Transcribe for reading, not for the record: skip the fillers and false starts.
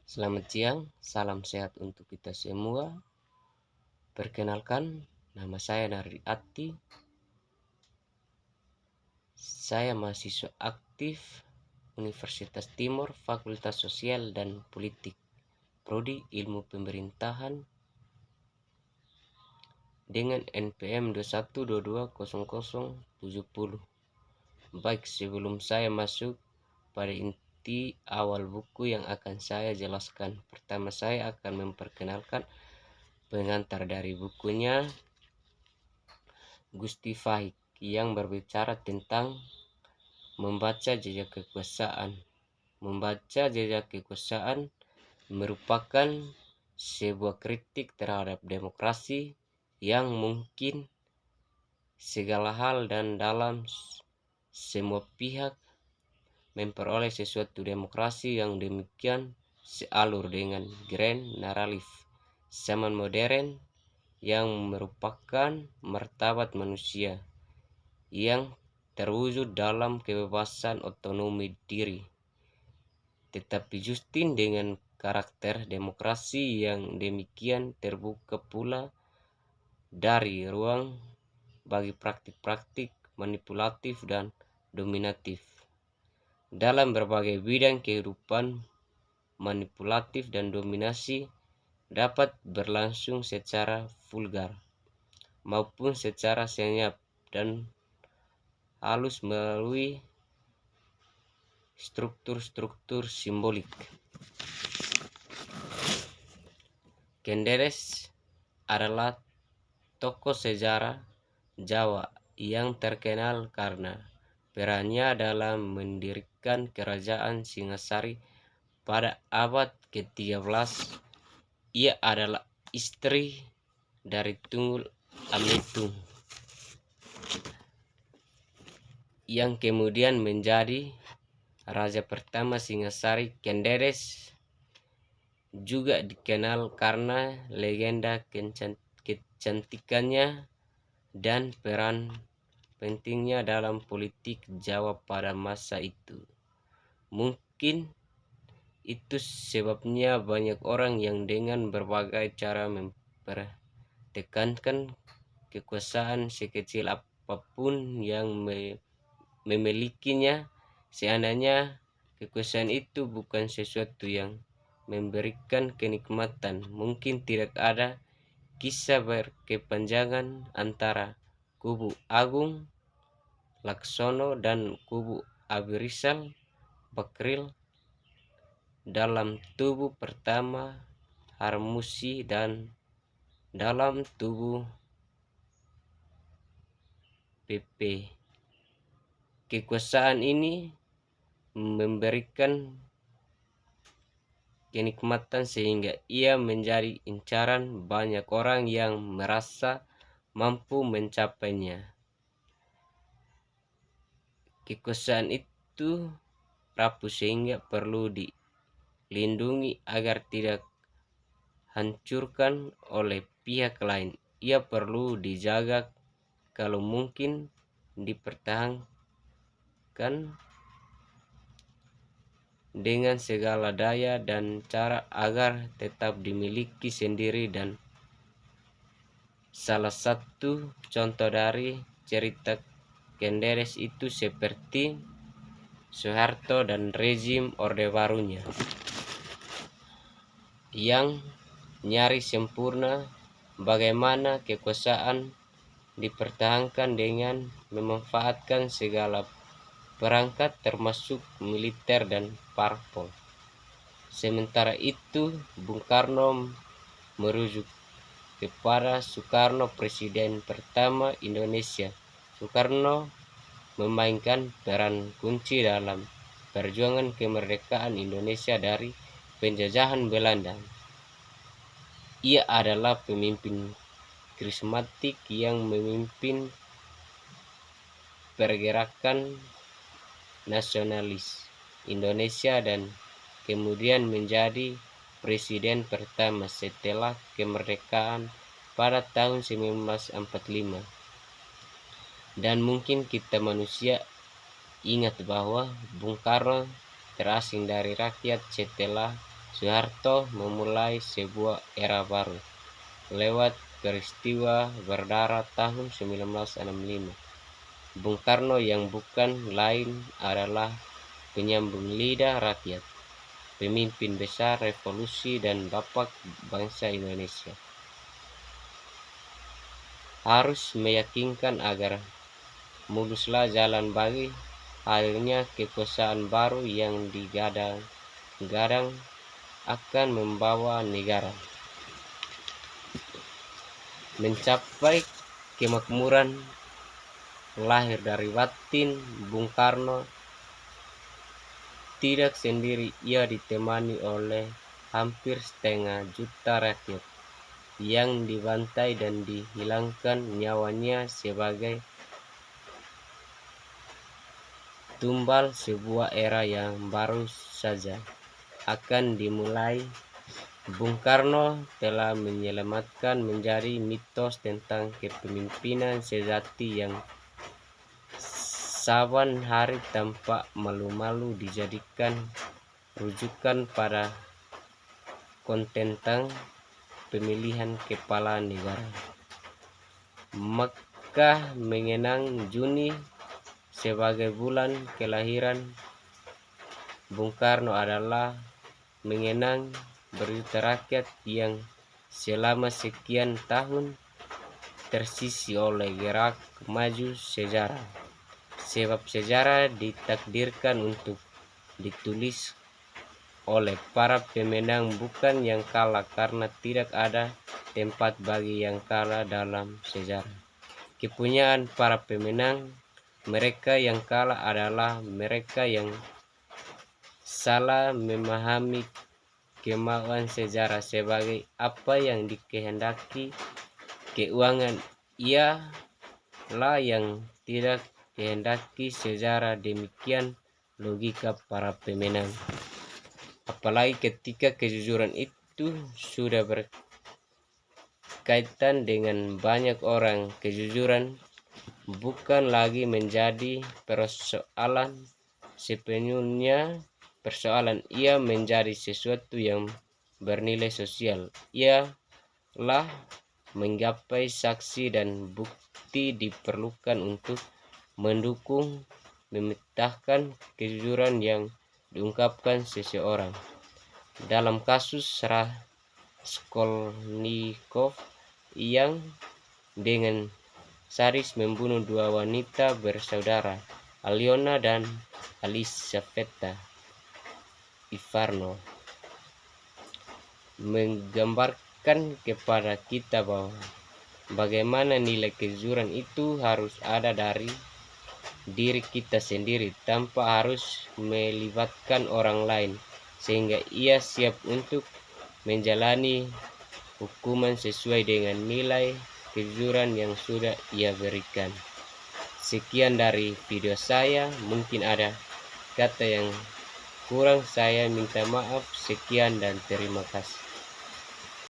Selamat siang, salam sehat untuk kita semua. Perkenalkan, nama saya Nardi Atti. Saya mahasiswa aktif Universitas Timur, Fakultas Sosial dan Politik, Prodi Ilmu Pemerintahan dengan NPM 21220070. Baik, sebelum saya masuk pada inti awal buku yang akan saya jelaskan, pertama saya akan memperkenalkan pengantar dari bukunya, Gusti Fahik, yang berbicara tentang membaca jejak kekuasaan. Membaca jejak kekuasaan merupakan sebuah kritik terhadap demokrasi yang mungkin segala hal dan dalam semua pihak memperoleh sesuatu demokrasi yang demikian sealur dengan grand narratif zaman modern yang merupakan martabat manusia yang terwujud dalam kebebasan otonomi diri. Tetapi Justin dengan karakter demokrasi yang demikian terbuka pula dari ruang bagi praktik-praktik manipulatif dan dominatif dalam berbagai bidang kehidupan. Manipulatif dan dominasi dapat berlangsung secara vulgar maupun secara senyap dan halus melalui struktur-struktur simbolik. Kenderes adalah tokoh sejarah Jawa yang terkenal karena perannya dalam mendirikan kerajaan Singasari pada abad ke-13. Ia adalah istri dari Tunggul Ametung yang kemudian menjadi raja pertama Singasari. Kenderes juga dikenal karena legenda kecantikannya dan peran pentingnya dalam politik Jawa pada masa itu. Mungkin itu sebabnya banyak orang yang dengan berbagai cara mempertekankan kekuasaan sekecil apapun yang memilikinya, seandainya kekuasaan itu bukan sesuatu yang memberikan kenikmatan. Mungkin tidak ada kisah berkepanjangan antara kubu Agung Laksono dan kubu Abi Rizal Bakril dalam tubuh pertama Harmusi dan dalam tubuh PP. Kekuasaan ini memberikan kenikmatan sehingga ia menjadi incaran banyak orang yang merasa mampu mencapainya. Kekuasaan itu rapuh sehingga perlu dilindungi agar tidak hancurkan oleh pihak lain. Ia perlu dijaga, kalau mungkin dipertahankan dengan segala daya dan cara agar tetap dimiliki sendiri. Dan salah satu contoh dari cerita Kenderes itu seperti Soeharto dan rezim Orde Barunya yang nyaris sempurna. Bagaimana kekuasaan dipertahankan dengan memanfaatkan segala perangkat termasuk militer dan parpol. Sementara itu Bung Karno merujuk kepada Soekarno, presiden pertama Indonesia. Soekarno memainkan peran kunci dalam perjuangan kemerdekaan Indonesia dari penjajahan Belanda. Ia adalah pemimpin karismatik yang memimpin pergerakan nasionalis Indonesia dan kemudian menjadi presiden pertama setelah kemerdekaan pada tahun 1945. Dan mungkin kita manusia ingat bahwa Bung Karno terasing dari rakyat setelah Soeharto memulai sebuah era baru lewat peristiwa berdarah tahun 1965. Bung Karno yang bukan lain adalah penyambung lidah rakyat, pemimpin besar revolusi dan bapak bangsa Indonesia. Harus meyakinkan agar muluslah jalan bagi hadirnya kekuasaan baru yang digadang-gadang akan membawa negara mencapai kemakmuran. Lahir dari batin Bung Karno tidak sendiri, ia ditemani oleh hampir setengah juta rakyat yang dibantai dan dihilangkan nyawanya sebagai tumbal sebuah era yang baru saja akan dimulai. Bung Karno telah menyelamatkan menjadi mitos tentang kepemimpinan sejati yang saban hari tanpa malu-malu dijadikan rujukan pada kontentang pemilihan kepala negara. Maka mengenang Juni sebagai bulan kelahiran Bung Karno adalah mengenang berjuta rakyat yang selama sekian tahun tersisi oleh gerak maju sejarah. Sebab sejarah ditakdirkan untuk ditulis oleh para pemenang, bukan yang kalah, karena tidak ada tempat bagi yang kalah dalam sejarah. Kepunyaan para pemenang. Mereka yang kalah adalah mereka yang salah memahami kemauan sejarah sebagai apa yang dikehendaki keuangan. Ialah yang tidak kehendaki sejarah. Demikian logika para pemenang. Apalagi ketika kejujuran itu sudah berkaitan dengan banyak orang, kejujuran bukan lagi menjadi persoalan sepenuhnya persoalan. Ia menjadi sesuatu yang bernilai sosial. Ialah menggapai saksi dan bukti diperlukan untuk mendukung memetahkan kejujuran yang diungkapkan seseorang. Dalam kasus Raskolnikov yang dengan sadis membunuh dua wanita bersaudara, Aliona dan Elisaveta Ivanov, menggambarkan kepada kita bahwa bagaimana nilai kejujuran itu harus ada dari diri kita sendiri tanpa harus melibatkan orang lain, sehingga ia siap untuk menjalani hukuman sesuai dengan nilai kejujuran yang sudah ia berikan. Sekian dari video saya, mungkin ada kata yang kurang, saya minta maaf. Sekian dan terima kasih.